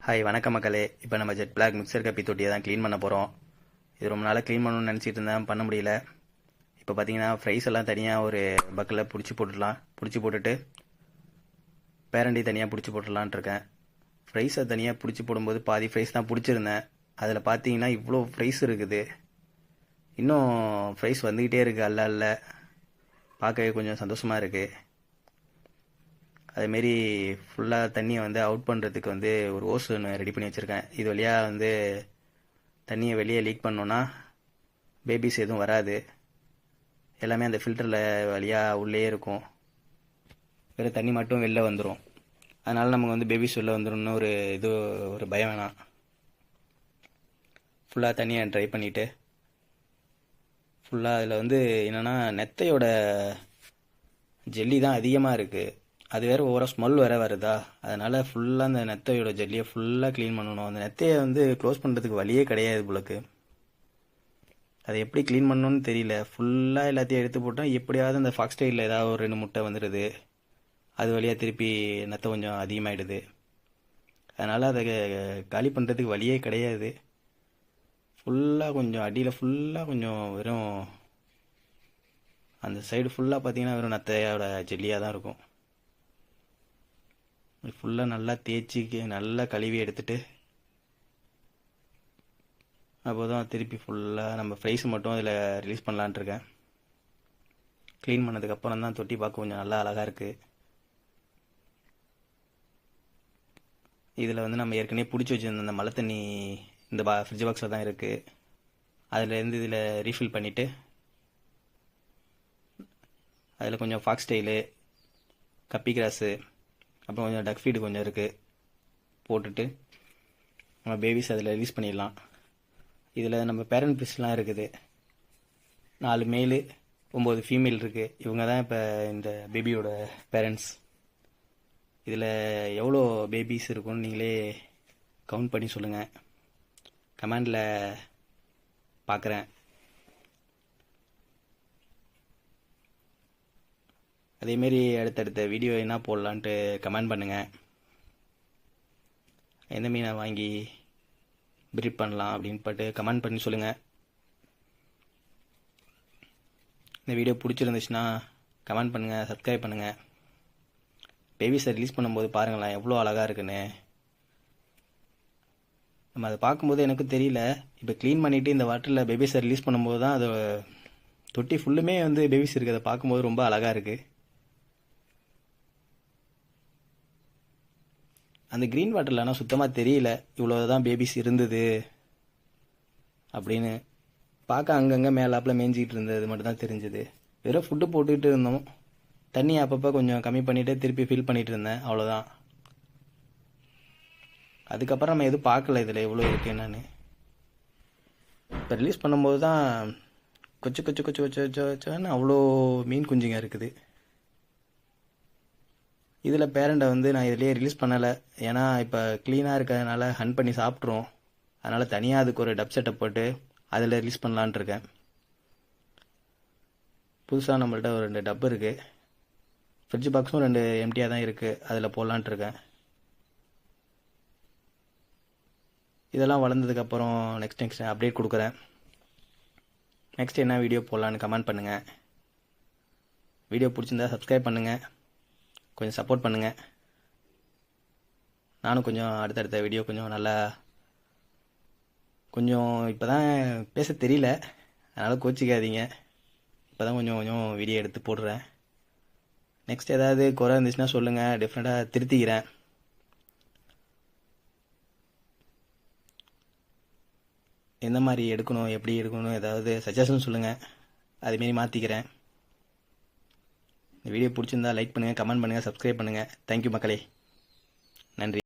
Hi வணக்கம் மக்களே. இப்போ நம்ம ஜெட் பிளாக் மிக்சர் கப்பி தொட்டியை தான் க்ளீன் பண்ண போகிறோம். இது ரொம்ப நாளாக க்ளீன் பண்ணணும்னு நினச்சிட்டு இருந்தேன், பண்ண முடியல. இப்போ பார்த்தீங்கன்னா ஃப்ரைஸ் எல்லாம் தனியாக ஒரு பக்கில் பிடிச்சி போட்டுட்டு பேரண்டி தனியாக பிடிச்சி போட்டுடலான்ட்டு இருக்கேன். ஃப்ரைஸை தனியாக பிடிச்சி போடும்போது பாதி ஃப்ரைஸ் தான் பிடிச்சிருந்தேன். அதில் பார்த்தீங்கன்னா இவ்வளோ ஃப்ரைஸ் இருக்குது. இன்னும் ஃப்ரைஸ் வந்துக்கிட்டே இருக்குது, அல்ல பார்க்கவே கொஞ்சம் சந்தோஷமாக இருக்குது. அதேமாரி ஃபுல்லாக தண்ணியை அவுட் பண்ணுறதுக்கு ஒரு ஓஸ் ஒன்று ரெடி பண்ணி வச்சுருக்கேன். இது வழியாக தண்ணியை வெளியே லீக் பண்ணோன்னா பேபிஸ் எதுவும் வராது. எல்லாமே அந்த ஃபில்டரில் வழியாக உள்ளே இருக்கும். வெறும் தண்ணி மட்டும் வெளில வந்துடும். அதனால் நமக்கு பேபிஸ் வெளில வந்துடும்னு ஒரு பயம் வேணாம். ஃபுல்லாக தண்ணியை ட்ரை பண்ணிவிட்டு ஃபுல்லாக அதில் என்னென்னா நெத்தையோட ஜெல்லி தான் அதிகமாக இருக்குது. அது வேறு ஒவ்வொரு ஸ்மெல் வேறு வருதா, அதனால் ஃபுல்லாக அந்த நெத்தையோட ஜெல்லியை ஃபுல்லாக க்ளீன் பண்ணணும். அந்த நெத்தையை க்ளோஸ் பண்ணுறதுக்கு வழியே கிடையாது போலக்கு. அதை எப்படி க்ளீன் பண்ணணும்னு தெரியல. ஃபுல்லாக எல்லாத்தையும் எடுத்து போட்டால் எப்படியாவது அந்த ஃபாக்ஸ் ஸ்டைலில் ஏதாவது ஒரு 2 முட்டை வந்துடுது. அது வழியாக திருப்பி நெத்தை கொஞ்சம் அதிகமாகிடுது. அதனால் அதை காலி பண்ணுறதுக்கு வழியே கிடையாது. ஃபுல்லாக கொஞ்சம் அடியில் ஃபுல்லாக கொஞ்சம் வெறும் அந்த சைடு ஃபுல்லாக பார்த்தீங்கன்னா வெறும் நெத்தையோட ஜெல்லியாக தான் இருக்கும். ஃபுல்லாக நல்லா தேய்ச்சி நல்லா கழுவி எடுத்துட்டு அப்போ தான் திருப்பி ஃபுல்லாக நம்ம ஃப்ரைஸ் மட்டும் அதில் ரிலீஸ் பண்ணலான்ட்டு இருக்கேன். க்ளீன் பண்ணதுக்கப்புறம் தான் தொட்டி பார்க்க கொஞ்சம் நல்லா அழகாக இருக்குது. இதில் நம்ம ஏற்கனவே பிடிச்சி வச்சுருந்த அந்த மழை தண்ணி இந்த ஃப்ரிட்ஜ் பாக்ஸில் தான் இருக்குது. அதிலேருந்து இதில் ரீஃபில் பண்ணிவிட்டு அதில் கொஞ்சம் ஃபாக்ஸ் ஸ்டைலு, கப்பி கிராஸு, அப்புறம் கொஞ்சம் டக் ஃபீடு கொஞ்சம் இருக்குது போட்டுட்டு நம்ம பேபிஸ் அதில் ரிலீஸ் பண்ணிடலாம். இதில் நம்ம பேரண்ட் ஃபிஷ்லாம் இருக்குது. 4 மேலு 9 ஃபீமேல் இருக்குது. இவங்க தான் இப்போ இந்த பேபியோட பேரண்ட்ஸ். இதில் எவ்வளோ பேபிஸ் இருக்குன்னு நீங்களே கவுண்ட் பண்ணி சொல்லுங்கள், கமெண்டில் பார்க்குறேன். அதேமாரி அடுத்தடுத்த வீடியோ என்ன போடலான்ட்டு கமெண்ட் பண்ணுங்கள். எந்த மீனை வாங்கி ப்ரீட் பண்ணலாம் அப்படின்னு கமெண்ட் பண்ணி சொல்லுங்கள். இந்த வீடியோ பிடிச்சிருந்துச்சுன்னா கமெண்ட் பண்ணுங்கள், சப்ஸ்கிரைப் பண்ணுங்கள். பேபிஸை ரிலீஸ் பண்ணும்போது பாருங்களேன் எவ்வளோ அழகாக இருக்குன்னு. நம்ம அதை பார்க்கும்போது எனக்கு தெரியல. இப்போ க்ளீன் பண்ணிவிட்டு இந்த வாட்டரில் பேபிஸை ரிலீஸ் பண்ணும்போது தான் அது தொட்டி ஃபுல்லுமே பேபிஸ் இருக்குது. அதை பார்க்கும்போது ரொம்ப அழகாக இருக்குது. அந்த க்ரீன் வாட்டரில் ஆனால் சுத்தமாக தெரியல இவ்வளோ தான் பேபிஸ் இருந்தது அப்படின்னு. பார்க்க அங்கங்கே மேலாப்பில் மேய்ஞ்சிக்கிட்டு இருந்தது மட்டும் தான் தெரிஞ்சுது. வெறும் ஃபுட்டு போட்டுக்கிட்டு இருந்தோம். தண்ணி அப்பப்போ கொஞ்சம் கம்மி பண்ணிவிட்டு திருப்பி ஃபில் பண்ணிகிட்டு இருந்தேன், அவ்வளோதான். அதுக்கப்புறம் நம்ம எதுவும் பார்க்கல இதில் எவ்வளோ இருக்குது என்னன்னு. இப்போ ரிலீஸ் பண்ணும்போது தான் கொச்சு கொச்சு கொச்சு கொச்சு கொச்சோன்னு அவ்வளோ மீன் குஞ்சுங்க இருக்குது. இதில் பேரண்ட்டை நான் இதிலேயே ரிலீஸ் பண்ணலை. ஏன்னா இப்போ க்ளீனாக இருக்கிறதுனால ஹன் பண்ணி சாப்பிட்ருவோம். அதனால் தனியாக அதுக்கு ஒரு டப் செட்டப் போட்டு அதில் ரிலீஸ் பண்ணலான்ட்டு இருக்கேன். புதுசாக நம்மள்ட்ட ஒரு 2 டப்பு இருக்குது. ஃப்ரிட்ஜ் பாக்ஸும் 2 எம்டியாக தான் இருக்குது, அதில் போடலான்ட்டு இருக்கேன். இதெல்லாம் வளர்ந்ததுக்கப்புறம் நெக்ஸ்ட் அப்டேட் கொடுக்குறேன். நெக்ஸ்ட் என்ன வீடியோ போடலான்னு கமெண்ட் பண்ணுங்கள். வீடியோ பிடிச்சிருந்தா சப்ஸ்கிரைப் பண்ணுங்கள், கொஞ்சம் சப்போர்ட் பண்ணுங்கள். நானும் கொஞ்சம் அடுத்தடுத்த வீடியோ கொஞ்சம் நல்லா கொஞ்சம் இப்போ தான் பேச தெரியல, அதனால் கோச்சிக்காதீங்க. இப்போ தான் கொஞ்சம் கொஞ்சம் வீடியோ எடுத்து போடுறேன். நெக்ஸ்ட் ஏதாவது குறை இருந்துச்சுன்னா சொல்லுங்கள், டிஃப்ரெண்ட்டாக திருத்திக்கிறேன். எந்த மாதிரி எடுக்கணும், எப்படி எடுக்கணும், ஏதாவது சஜஷன் சொல்லுங்கள், அதுமாரி மாற்றிக்கிறேன். இந்த வீடியோ பிடிச்சிருந்தா லைக் பண்ணுங்கள், கமெண்ட் பண்ணுங்கள், சப்ஸ்கிரைப் பண்ணுங்கள். தேங்க்யூ மக்களே, நன்றி.